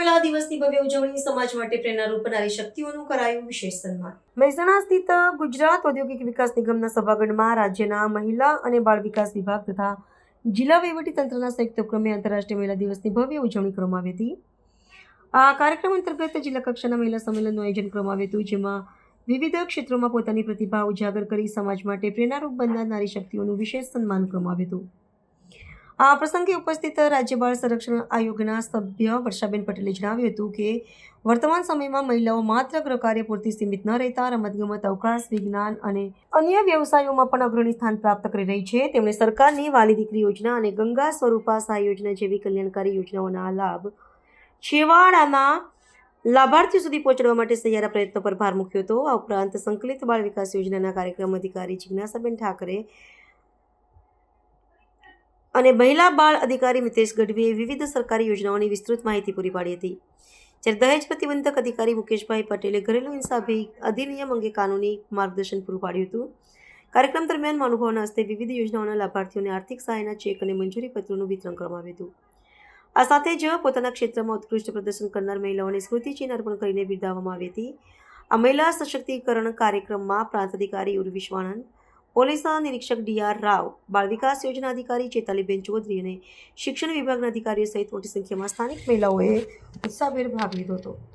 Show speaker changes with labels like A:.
A: મહિલા દિવસની ભવ્ય ઉજવણી સમાજ માટે પ્રેરણારૂપ નારી શક્તિઓનું કરાયું વિશેષ સન્માન. મહેસાણા સ્થિત ગુજરાત ઔદ્યોગિક વિકાસ નિગમના સભાગૃહમાં રાજ્યના મહિલા અને બાળ વિકાસ વિભાગ તથા જિલ્લા વહીવટીતંત્રના સંયુક્ત ઉપક્રમે આંતરરાષ્ટ્રીય મહિલા દિવસની ભવ્ય ઉજવણી કરવામાં આવી હતી. આ કાર્યક્રમ અંતર્ગત જિલ્લા કક્ષાના મહિલા સંમેલનનું આયોજન કરવામાં આવ્યું હતું, જેમાં વિવિધ ક્ષેત્રોમાં પોતાની પ્રતિભા ઉજાગર કરી સમાજ માટે પ્રેરણારૂપ બનનાર નારી શક્તિઓનું વિશેષ સન્માન કરવામાં આવ્યું હતું. આ પ્રસંગે ઉપસ્થિત રાજ્ય બાળ સંરક્ષણ આયોગના સભ્ય વર્ષાબેન પટેલે જણાવ્યું હતું કે વર્તમાન સમયમાં મહિલાઓ માત્ર ગૃહકાર્ય પૂરતી સીમિત ન રહેતા રમતગમત, અવકાશ, વિજ્ઞાન અને અન્ય વ્યવસાયોમાં પણ અગ્રણી સ્થાન પ્રાપ્ત કરી રહી છે. તેમણે સરકારની વાલી દીકરી યોજના અને ગંગા સ્વરૂપા સહાય યોજના જેવી કલ્યાણકારી યોજનાઓના લાભ છેવાડાના લાભાર્થીઓ સુધી પહોંચાડવા માટે સહિયારા પ્રયત્નો પર ભાર મૂક્યો હતો. આ ઉપરાંત સંકલિત બાળ વિકાસ યોજનાના કાર્યક્રમ અધિકારી જિજ્ઞાસાબેન ઠાકરે અને મહિલા બાળ અધિકારી મિતેશ ગઢવીએ વિવિધ સરકારી યોજનાઓની વિસ્તૃત માહિતી પૂરી પાડી હતી. જ્યારે દહેજ પ્રતિબંધક અધિકારી મુકેશભાઈ પટેલે ઘરેલું હિંસા અધિનિયમ અંગે કાનૂની માર્ગદર્શન પૂરું પાડ્યું હતું. કાર્યક્રમ દરમિયાન મહાનુભાવોના હસ્તે વિવિધ યોજનાઓના લાભાર્થીઓને આર્થિક સહાયના ચેક અને મંજૂરી પત્રોનું વિતરણ કરવામાં આવ્યું હતું. આ સાથે જ પોતાના ક્ષેત્રમાં ઉત્કૃષ્ટ પ્રદર્શન કરનાર મહિલાઓને સ્મૃતિચિહ્ન અર્પણ કરીને બિરદાવવામાં આવી હતી. આ મહિલા સશક્તિકરણ કાર્યક્રમમાં પ્રાંત અધિકારી ઉર્વી વાણંદ, પોલીસ નિરીક્ષક ડી.આર. રાવ, બાળ વિકાસ યોજના અધિકારી ચેતાલીબેન ચૌધરી અને શિક્ષણ વિભાગના અધિકારીઓ સહિત મોટી સંખ્યામાં સ્થાનિક મહિલાઓએ ઉત્સાહભેર ભાગ લીધો હતો.